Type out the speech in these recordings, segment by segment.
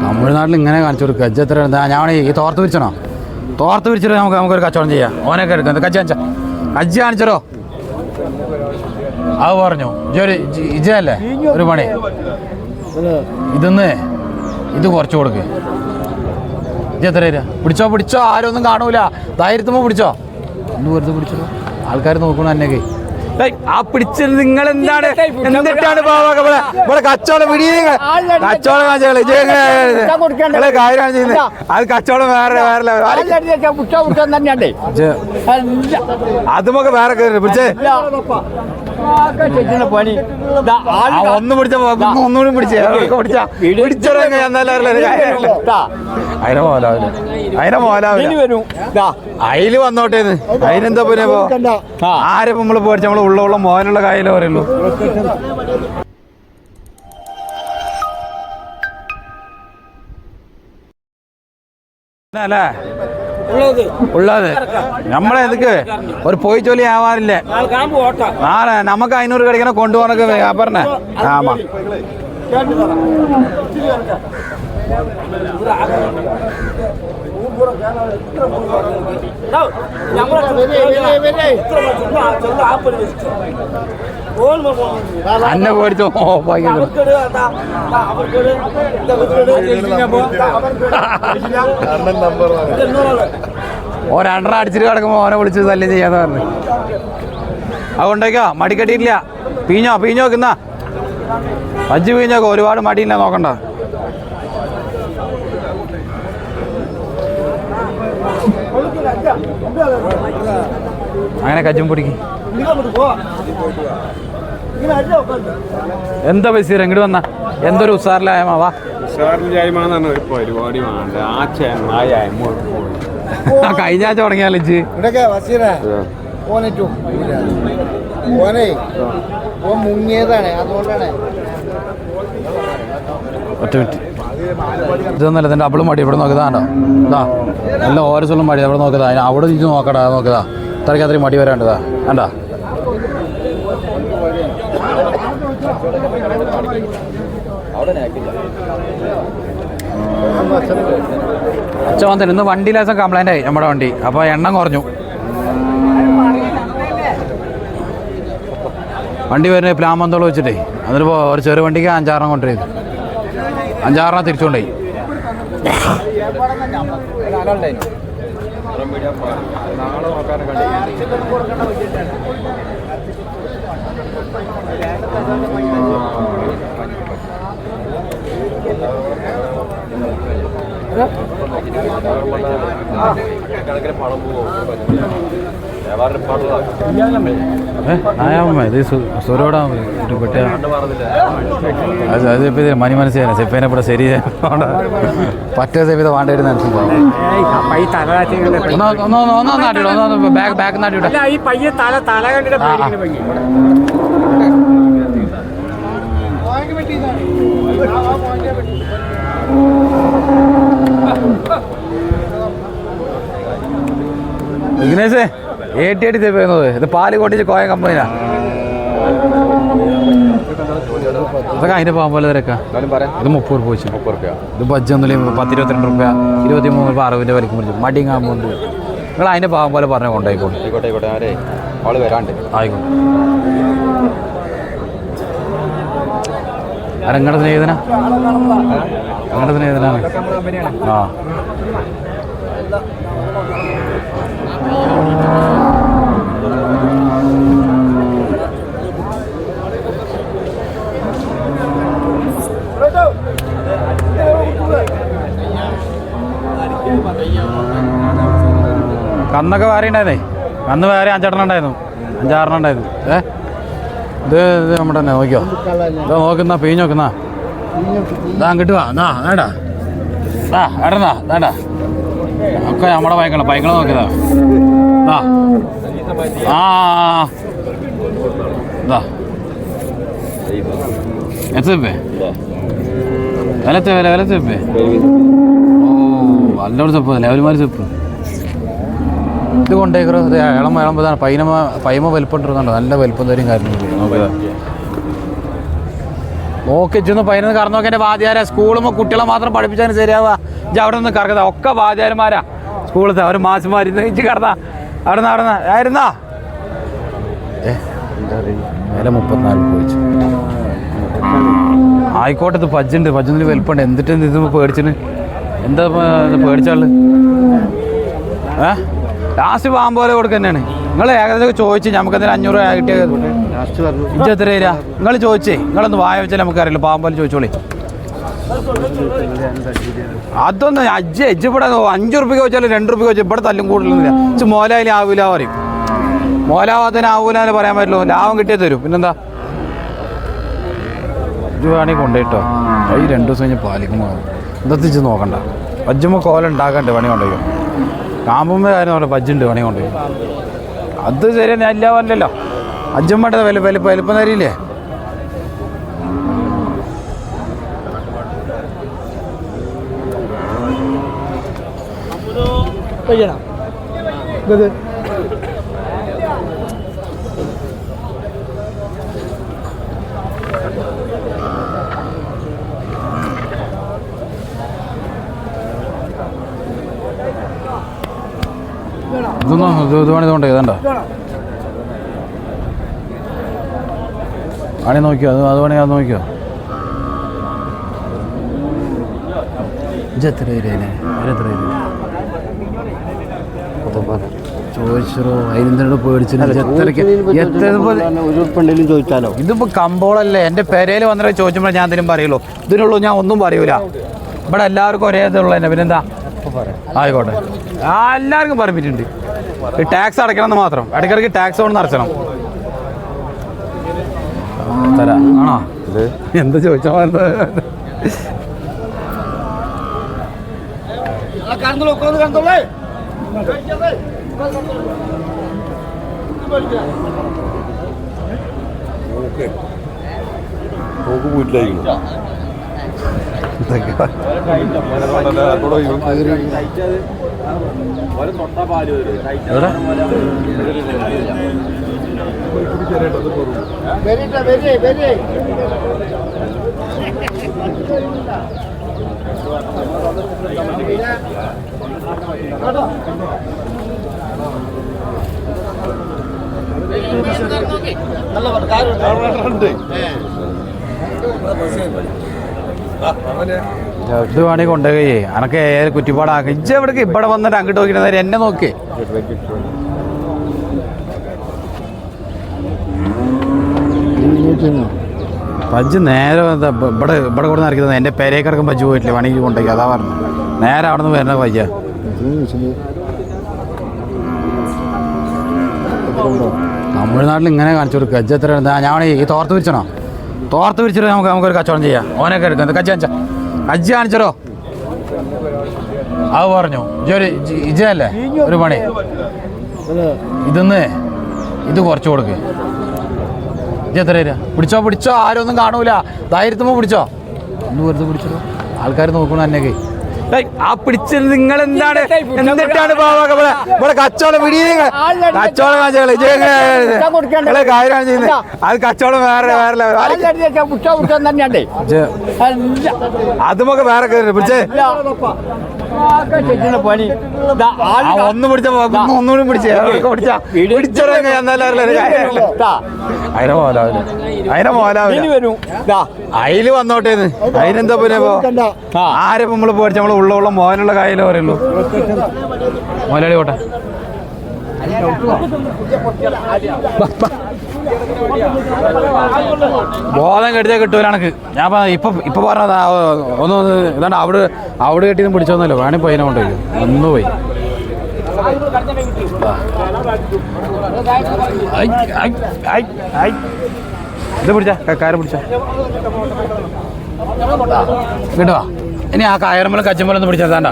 തമിഴ്നാട്ടിൽ ഇങ്ങനെ കാണിച്ചു കൊടുക്കുക കജ്ജ എത്ര ഞാൻ ഈ തോർത്ത് പിരിച്ചണോ തോർത്ത് പിരിച്ചിട്ട് നമുക്കൊരു കച്ചവടം ചെയ്യാം ഓനൊക്കെ എടുക്കാം കജ്ജ കാണിച്ച കജ്ജ കാണിച്ചോ അത് പറഞ്ഞു ഇജല്ലേ ഒരു പണി ഇത് കുറച്ച് കൊടുക്ക് ഇത് എത്ര തരാ പിടിച്ചോ ആരും ഒന്നും കാണൂല ധൈര്യത്തുമ്പോ പിടിച്ചോ ഒന്ന് വെറുതെ പിടിച്ചോ ആൾക്കാർ നോക്കണു എന്നൊക്കെ ആ പിടിച്ചത് നിങ്ങൾ എന്താണ് എന്നിട്ടാണ് ഇവിടെ കച്ചവടം കച്ചവടം കാര്യം ചെയ്യുന്നത് അത് കച്ചവടം വേറെ അതുമൊക്കെ വേറെ പിടിച്ചേ ഒന്ന് പിടിച്ച ഒന്നുകൂടി പിടിച്ചോ അതിനെ മോലാവില്ല അതില് വന്നോട്ടേന്ന് അതിനെന്താ പിന്നെ ആരെ നമ്മള് പോടിച്ച നമ്മള് ഉള്ള മോനുള്ള കായലേ പറയുള്ളൂ അല്ലേ ഉള്ളത് നമ്മളെ എതൊക്കെ ഒരു പോയി ജോലി ആവാറില്ലേ നാളെ നമുക്ക് 500 കടിക്കണ കൊണ്ടുപോകണൊക്കെ പറഞ്ഞേ ആമാ അന്നെ പോടിച്ചോ രണ്ടെണ്ണം അടിച്ചിട്ട് കിടക്കുമ്പോ ഓനെ വിളിച്ച് തല്ല് ചെയ്യാന്ന് പറഞ്ഞു അതുകൊണ്ടേക്കോ മടി കെട്ടിയിട്ടില്ല പീഞ്ഞോ വെക്കുന്ന അജ്ജ് പീഞ്ഞോക്കോ ഒരുപാട് മടിയില്ല നോക്കണ്ട അങ്ങനെ കജ്ജും പിടിക്കും എന്താ ബഷീർ ഇങ്ങോട്ട് വന്ന എന്തൊരു ഉസാറിലായ്മ കഴിഞ്ഞ ആഴ്ച തുടങ്ങിയാലോ മുങ്ങിയതാണ് അതുകൊണ്ടാണ് ഒറ്റ മിനിറ്റ് ഇതൊന്നല്ല ഇതിൻ്റെ അവളും മടി ഇവിടെ നോക്കിയതാണ്ടോ ഇതാ നല്ല ഓരോ മടി അവിടെ നോക്കിയതാ അവിടെ തിരിച്ച് നോക്കടാ നോക്കിയതാ ഇത്രയ്ക്ക് അത്രയും മടി വരാണ്ടതാ വേണ്ടാ അച്ഛൻ വന്നില്ല ഇന്ന് വണ്ടി ലേസം കംപ്ലൈൻ്റ് ആയി നമ്മുടെ വണ്ടി അപ്പോൾ എണ്ണം കുറഞ്ഞു വണ്ടി വരുന്നത് പ്ലാമന്തോളം വെച്ചിട്ടേ എന്നിട്ടിപ്പോൾ ഒരു ചെറു വണ്ടിക്ക് 5-6 കൊണ്ടുവരും 5-6 തിരിച്ചുകൊണ്ടേ ഇത് സുരോടാ പെട്ടിയ അത് മണി മനസ്സിലാണ് സെപ്പേനെ ഇവിടെ ശരി പറ്റേ സെപ്പ വേണ്ടിയിരുന്ന ബാക്ക് നാട്ടിവിടെ വിഘ്നേഷേ 80 തെപ്പുന്നത് ഇത് പാല് കൊണ്ടിച്ച് കോയ കമ്പനിയാ അതൊക്കെ അതിൻ്റെ പോകാൻ പോലെ തിരക്കാം ഇത് 30 രൂപ വെച്ചു ഇത് ബജ്ജൊന്നുമില്ല 10-22 രൂപ 23 രൂപ 60 വിലക്ക് മുറിച്ചു മടിങ്ങാകുമ്പോൾ നിങ്ങൾ അതിൻ്റെ പാകം പോലെ പറഞ്ഞ കൊണ്ടായിക്കോട്ടെ ആയിക്കോട്ടെ അരങ്ങടെ സ്നേഹിതനാ അങ്ങടെ സ്നേഹിതനാണ് ആ കന്നൊക്കെ വേറെ ഉണ്ടായിരുന്നേ കന്ന് വേറെ 5-6 ഉണ്ടായിരുന്നു 5-6 ഉണ്ടായിരുന്നു ഇത് നമ്മുടെ തന്നെ നോക്കിയോ ഇതാ നോക്കുന്ന പീഞ്ഞ് നോക്കുന്ന ഇതാ അങ്ങോട്ട് വാ എന്നാ വേണ്ടാ വേണ്ടാ വേണ്ട ഒക്കെ നമ്മുടെ പൈക്കളെ നോക്കിയതാ ഇതാ എത്തപ്പേ വിലത്തപ്പേ ഓ നല്ലോണം ചെപ്പ് ലെവലുമാരി ചെപ്പ് ഇത് കൊണ്ടേക്കറോ ഇളമ്പതാണ് പൈമ വലിപ്പം ഇട്ടിരുന്നുണ്ടോ നല്ല വലിപ്പം തരും കാര്യം നോക്കിയതാ നോക്കിച്ചൊന്ന് പതിനൊന്ന് കറന്നു നോക്കി എൻ്റെ വാദ്യാരെ സ്കൂളുമ്പോൾ കുട്ടികളെ മാത്രം പഠിപ്പിച്ചാൽ ശരിയാവുക ഇജ്ജ് അവിടെ നിന്ന് കറക്കുന്നത് ഒക്കെ വാദ്യാരന്മാരാ സ്കൂളത്തെ അവർ മാസുമാർ ഇജ്ജ് കറന്നാ അവിടെ ആയിരുന്നാ വില 34 പോയിച്ചു ആയിക്കോട്ടെ ഇത് പജ്ജുണ്ട് പജ്ജൊന്നിന് വലിപ്പമുണ്ട് എന്നിട്ട് ഇത് പേടിച്ചിന് എന്താ പേടിച്ചാള് ലാസ്റ്റ് പാമ്പ് പോലെ കൊടുക്കുക തന്നെയാണ് നിങ്ങൾ ഏകദേശം ചോദിച്ചു നമുക്ക് എന്തെങ്കിലും 500 രൂപ കിട്ടിയത് ഇജ്ജ് എത്ര തരിക നിങ്ങൾ ചോദിച്ചേ നിങ്ങളൊന്ന് വായ വെച്ചാൽ നമുക്കറിയില്ല പാമ്പ് പോലെ ചോദിച്ചോളി അതൊന്നും അജ്ജ് ഇവിടെ 5 രൂപയ്ക്ക് വെച്ചാൽ 2 രൂപയ്ക്ക് വെച്ചാൽ ഇവിടെ തല്ലും കൂടുതലൊന്നുമില്ല ഇച്ച് മോലായാലും ആവില്ല പറയും മോലാവാത്തതിന് ആവൂലെന്ന് പറയാൻ പറ്റുള്ളൂ ലാഭം കിട്ടിയേ തരും പിന്നെന്താ ഇത് വേണമെങ്കിൽ കൊണ്ടുപോയിട്ടോ ഈ 2 ദിവസം കഴിഞ്ഞ് പാലിക്കുമ്പോൾ ഇന്നത്തിച്ച് നോക്കണ്ട പജ്ജുമ്പോൾ കോല ഉണ്ടാക്കണ്ട് പണി കൊണ്ടുപോയി കാമ്പുമ്പോ കാര്യം പറഞ്ഞ പജ്ജുണ്ട് പണി കൊണ്ടുപോയി അത് ശരിയാ ഞാൻ ഇല്ല പറഞ്ഞല്ലോ അജ്ജമ്മയുടെ വലിപ്പം തരില്ലേ ഇത് വേണേ ഇതണ്ട ആണെ നോക്കിയോ അത് വേണമെങ്കിൽ അത് നോക്കിയോ എത്ര ചോദിച്ചോ അതിനെന്താണ് പേടിച്ചു ചോദിച്ചാലോ ഇതിപ്പോ കമ്പോളല്ലേ എൻ്റെ പെരയിൽ വന്നിട്ട് ചോദിച്ചപ്പോൾ ഞാൻ എന്തെങ്കിലും പറയുള്ളൂ ഇതിനുള്ളൂ ഞാൻ ഒന്നും പറയൂല ഇവിടെ എല്ലാവർക്കും ഒരേ ഇതുള്ള തന്നെ പിന്നെന്താ ആയിക്കോട്ടെ എല്ലാവർക്കും പെർമിറ്റുണ്ട് ഈ ടാക്സ് അടയ്ക്കണമെന്ന് മാത്രം ഇടയ്ക്കിടയ്ക്ക് ടാക്സ് കൊണ്ട് നിറച്ചണം തരാ ആണോ എന്താ ചോദിച്ചാൽ വീട്ടിലായിരിക്കും ഇത് വേണമെങ്കിൽ കൊണ്ടുപോയി അനക്ക് ഏത് കുറ്റിപ്പാടാക്കി ഇജ്ജ് എവിടേക്ക് ഇവിടെ വന്നിട്ട് അങ്ങോട്ട് നോക്കിയിട്ട് എന്നെ നോക്കി പജ്ജ് നേരെ ഇവിടെ കൂടെ നിറയ്ക്കുന്നത് എൻ്റെ പെരേക്ക് കിടക്കും പജ്ജ് പോയിട്ടില്ല വേണമെങ്കിൽ കൊണ്ടുപോയി അതാ പറഞ്ഞു നേരെ അവിടെ നിന്ന് വരണ പയ്യ തമിഴ്നാട്ടിൽ ഇങ്ങനെ കാണിച്ചു കൊടുക്കുക അജ്ജ് എത്ര ഞാൻ ഈ തോർത്ത് വിരിച്ചണോ തോർത്ത് വിരിച്ചിട്ട് നമുക്കൊരു കച്ചവടം ചെയ്യാം ഓനൊക്കെ എടുക്കുന്നത് കജ്ജ് കാണിച്ചോ അത് പറഞ്ഞു ഇജല്ലേ ഒരു പണി ഇത് കുറച്ച് കൊടുക്ക് ഇജ് എത്ര തരാ പിടിച്ചോ ആരും ഒന്നും കാണൂല ധൈര്യത്തുമ്പോ പിടിച്ചോ ഒന്ന് വെറുതെ പിടിച്ചോ ആൾക്കാർ നോക്കണോ എന്നൊക്കെ ആ പിടിച്ചത് നിങ്ങൾ എന്താണ് എന്നിട്ടാണ് ഇവിടെ കച്ചവടം കച്ചവടം കാര്യമാണ് ചെയ്യുന്നത് അത് കച്ചവടം വേറെ അതുമൊക്കെ വേറെ പിടിച്ചേ ഒന്ന് പിടിച്ച ഒന്നുകൂടി പിടിച്ചോ അതില് വന്നോട്ടേന്ന് അതിനെന്താ പിന്നെ ആരെ നമ്മള് പോയിട്ട് നമ്മള് ഉള്ള മോനുള്ള കായലേ പറയുള്ളൂ മോലാളി പോട്ടെ ബോധം കെട്ടിയാൽ കിട്ടൂല എനക്ക് ഞാൻ ഇപ്പൊ പറഞ്ഞതാ ഒന്ന് ഇതാണ്ട് അവിടെ കെട്ടിയൊന്നും പിടിച്ചോന്നല്ലോ വേണമെങ്കിൽ പോയിനെ കൊണ്ടുപോയി ഒന്ന് പോയി ഇത് പിടിച്ച കാര്യം പിടിച്ച കേട്ടോ ഇനി ആ കയറുമ്പോഴും കച്ചുമ്പോഴൊന്നും പിടിച്ചാൽ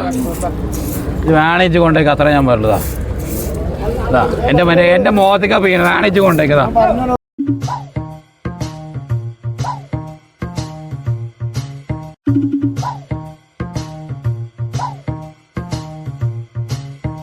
ഇത് വേണേജ് കൊണ്ടേക്ക് അത്ര ഞാൻ പറഞ്ഞതാ എൻ്റെ മുഖത്തേക്കാ പെയ്യുന്നത് വേണേജ് കൊണ്ടേക്കതാ